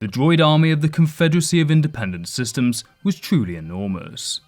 The droid army of the Confederacy of Independent systems was truly enormous.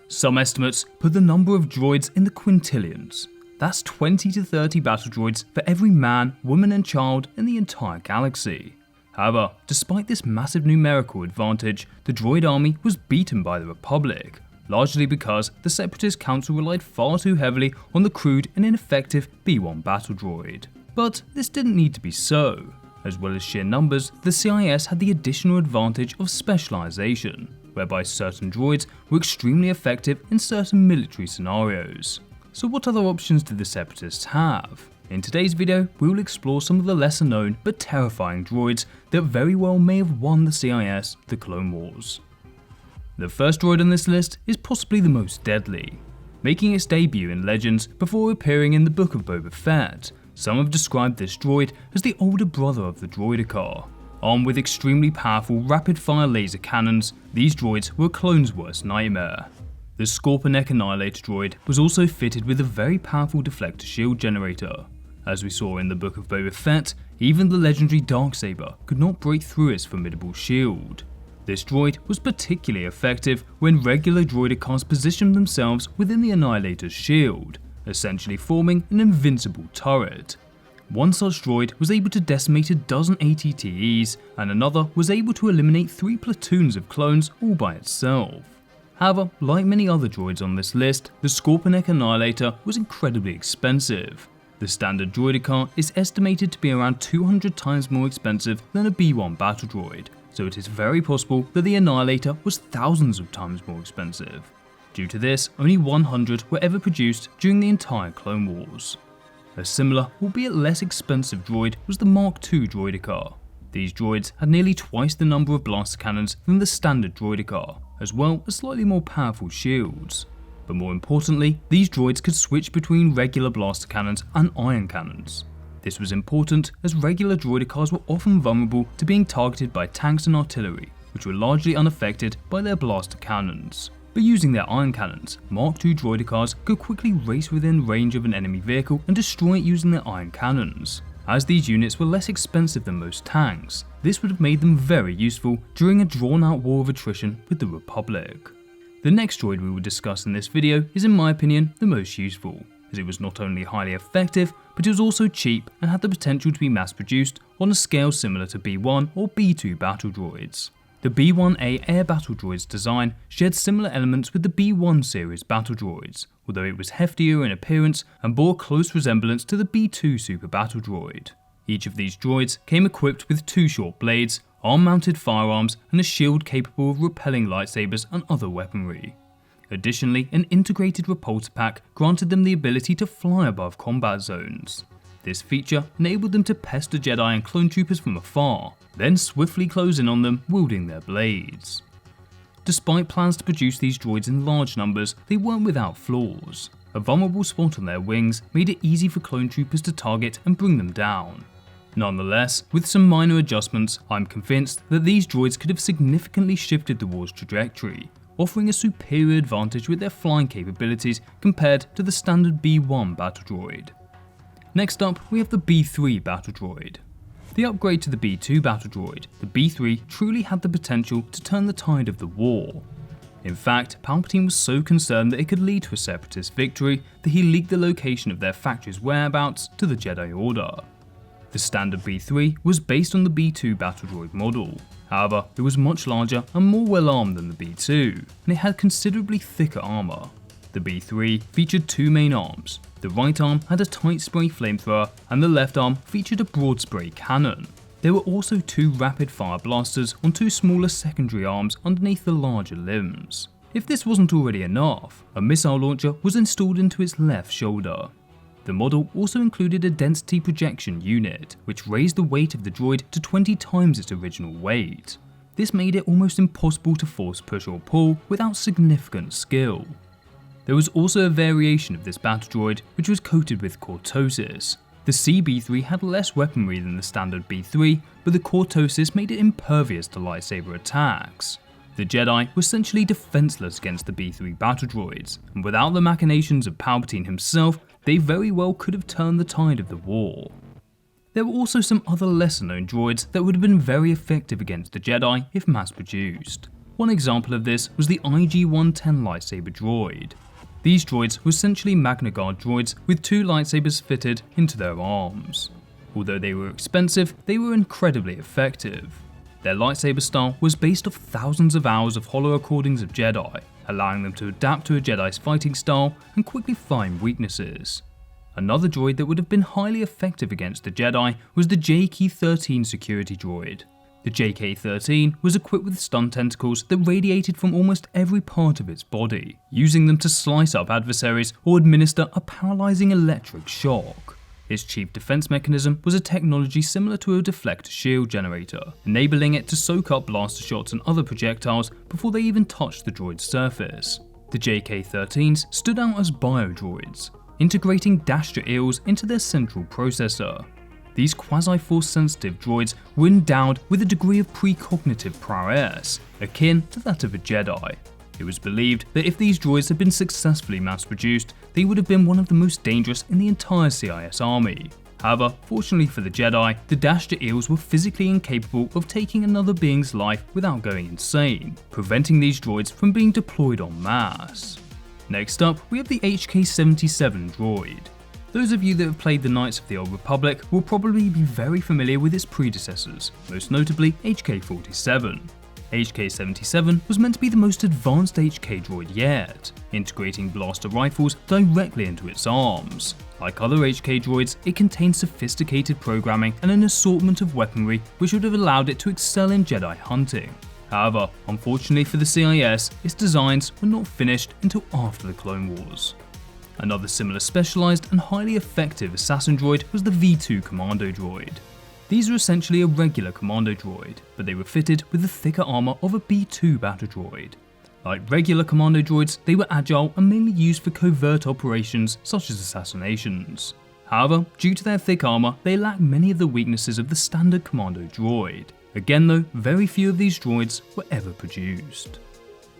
Some estimates put the number of droids in the quintillions. That's 20 to 30 battle droids for every man, woman and child in the entire galaxy. However, despite this massive numerical advantage, the droid army was beaten by the Republic, largely because the Separatist Council relied far too heavily on the crude and ineffective B1 battle droid. But this didn't need to be so. As well as sheer numbers, the CIS had the additional advantage of specialisation, whereby certain droids were extremely effective in certain military scenarios. So what other options did the Separatists have? In today's video, we will explore some of the lesser known but terrifying droids that very well may have won the CIS the Clone Wars. The first droid on this list is possibly the most deadly. Making its debut in Legends before appearing in the Book of Boba Fett, some have described this droid as the older brother of the droider. Armed with extremely powerful rapid-fire laser cannons, these droids were a clone's worst nightmare. The Scorpionneck Annihilator droid was also fitted with a very powerful deflector shield generator. As we saw in the Book of Boba Fett, even the legendary Darksaber could not break through its formidable shield. This droid was particularly effective when regular droider cars positioned themselves within the Annihilator's shield, essentially forming an invincible turret. One such droid was able to decimate a dozen ATTEs, and another was able to eliminate 3 platoons of clones all by itself. However, like many other droids on this list, the Scorpionneck Annihilator was incredibly expensive. The standard droider car is estimated to be around 200 times more expensive than a B1 battle droid, so it is very possible that the Annihilator was thousands of times more expensive. Due to this, only 100 were ever produced during the entire Clone Wars. A similar, albeit less expensive droid was the Mark II Droider car. These droids had nearly twice the number of blaster cannons than the standard droider car, as well as slightly more powerful shields. But more importantly, these droids could switch between regular blaster cannons and ion cannons. This was important as regular droider cars were often vulnerable to being targeted by tanks and artillery, which were largely unaffected by their blaster cannons. But using their ion cannons, Mark II droider cars could quickly race within range of an enemy vehicle and destroy it using their ion cannons. As these units were less expensive than most tanks, this would have made them very useful during a drawn-out war of attrition with the Republic. The next droid we will discuss in this video is, in my opinion, the most useful, as it was not only highly effective, but it was also cheap and had the potential to be mass-produced on a scale similar to B1 or B2 battle droids. The B1A air battle droid's design shared similar elements with the B1 series battle droids, although it was heftier in appearance and bore close resemblance to the B2 super battle droid. Each of these droids came equipped with 2 short blades, arm-mounted firearms and a shield capable of repelling lightsabers and other weaponry. Additionally, an integrated repulsor pack granted them the ability to fly above combat zones. This feature enabled them to pester Jedi and clone troopers from afar, then swiftly close in on them wielding their blades. Despite plans to produce these droids in large numbers, they weren't without flaws. A vulnerable spot on their wings made it easy for clone troopers to target and bring them down. Nonetheless, with some minor adjustments, I'm convinced that these droids could have significantly shifted the war's trajectory, offering a superior advantage with their flying capabilities compared to the standard B1 battle droid. Next up, we have the B3 battle droid. The upgrade to the B2 battle droid, the B3 truly had the potential to turn the tide of the war. In fact, Palpatine was so concerned that it could lead to a separatist victory that he leaked the location of their factory's whereabouts to the Jedi Order. The standard B3 was based on the B2 battle droid model. However, it was much larger and more well armed than the B2, and it had considerably thicker armour. The B3 featured 2 main arms. The right arm had a tight spray flamethrower and the left arm featured a broad spray cannon. There were also 2 rapid fire blasters on 2 smaller secondary arms underneath the larger limbs. If this wasn't already enough, a missile launcher was installed into its left shoulder. The model also included a density projection unit, which raised the weight of the droid to 20 times its original weight. This made it almost impossible to force push or pull without significant skill. There was also a variation of this battle droid which was coated with cortosis. The CB3 had less weaponry than the standard B3, but the cortosis made it impervious to lightsaber attacks. The Jedi were essentially defenseless against the B3 battle droids, and without the machinations of Palpatine himself, they very well could have turned the tide of the war. There were also some other lesser known droids that would have been very effective against the Jedi if mass produced. One example of this was the IG-110 lightsaber droid. These droids were essentially Magna Guard droids with 2 lightsabers fitted into their arms. Although they were expensive, they were incredibly effective. Their lightsaber style was based off thousands of hours of holo recordings of Jedi, allowing them to adapt to a Jedi's fighting style and quickly find weaknesses. Another droid that would have been highly effective against the Jedi was the JK13 security droid. The JK13 was equipped with stun tentacles that radiated from almost every part of its body, using them to slice up adversaries or administer a paralyzing electric shock. Its chief defense mechanism was a technology similar to a deflect shield generator, enabling it to soak up blaster shots and other projectiles before they even touched the droid's surface. The JK13s stood out as bio-droids, integrating Dastra eels into their central processor. These quasi-force sensitive droids were endowed with a degree of precognitive prowess, akin to that of a Jedi. It was believed that if these droids had been successfully mass-produced, they would have been one of the most dangerous in the entire CIS army. However, fortunately for the Jedi, the Dastra eels were physically incapable of taking another being's life without going insane, preventing these droids from being deployed en masse. Next up, we have the HK77 Droid. Those of you that have played the Knights of the Old Republic will probably be very familiar with its predecessors, most notably HK47. HK77 was meant to be the most advanced HK droid yet, integrating blaster rifles directly into its arms. Like other HK droids, it contained sophisticated programming and an assortment of weaponry which would have allowed it to excel in Jedi hunting. However, unfortunately for the CIS, its designs were not finished until after the Clone Wars. Another similar specialised and highly effective assassin droid was the V2 Commando Droid. These were essentially a regular commando droid, but they were fitted with the thicker armour of a B2 battle droid. Like regular commando droids, they were agile and mainly used for covert operations such as assassinations. However, due to their thick armour, they lacked many of the weaknesses of the standard commando droid. Again though, very few of these droids were ever produced.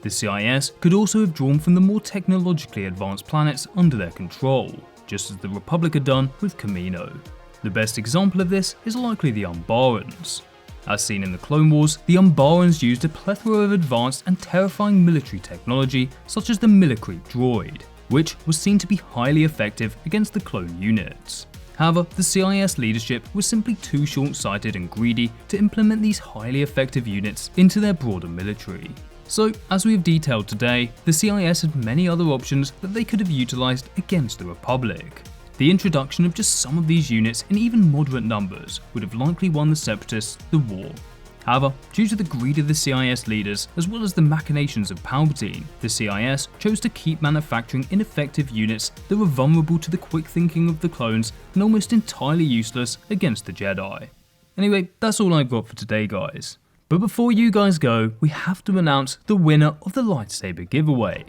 The CIS could also have drawn from the more technologically advanced planets under their control, just as the Republic had done with Kamino. The best example of this is likely the Umbarans. As seen in the Clone Wars, the Umbarans used a plethora of advanced and terrifying military technology such as the Millicreep droid, which was seen to be highly effective against the clone units. However, the CIS leadership was simply too short-sighted and greedy to implement these highly effective units into their broader military. So, as we have detailed today, the CIS had many other options that they could have utilised against the Republic. The introduction of just some of these units in even moderate numbers would have likely won the separatists the war. However, due to the greed of the CIS leaders as well as the machinations of Palpatine, the CIS chose to keep manufacturing ineffective units that were vulnerable to the quick thinking of the clones and almost entirely useless against the Jedi. Anyway, that's all I've got for today, guys. But before you guys go, we have to announce the winner of the lightsaber giveaway.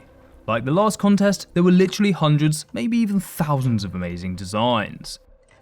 Like the last contest, there were literally hundreds, maybe even thousands of amazing designs.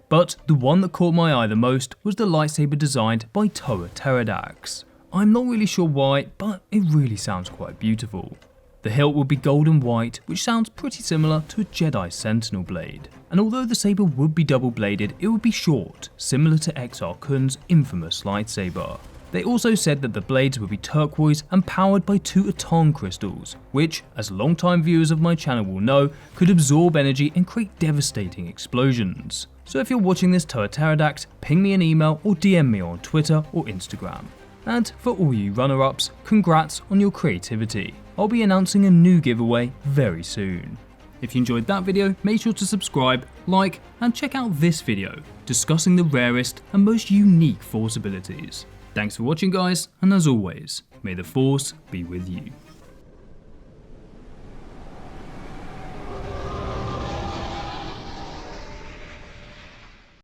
But the one that caught my eye the most was the lightsaber designed by Toa Pterodax. I'm not really sure why, but it really sounds quite beautiful. The hilt will be gold and white, which sounds pretty similar to a Jedi Sentinel blade. And although the saber would be double bladed, it would be short, similar to Exar Kun's infamous lightsaber. They also said that the blades would be turquoise and powered by 2 Aton crystals, which, as long-time viewers of my channel will know, could absorb energy and create devastating explosions. So if you're watching this Toa Pterodax, ping me an email or DM me on Twitter or Instagram. And for all you runner-ups, congrats on your creativity. I'll be announcing a new giveaway very soon. If you enjoyed that video, make sure to subscribe, like, and check out this video, discussing the rarest and most unique Force abilities. Thanks for watching, guys, and as always, may the Force be with you.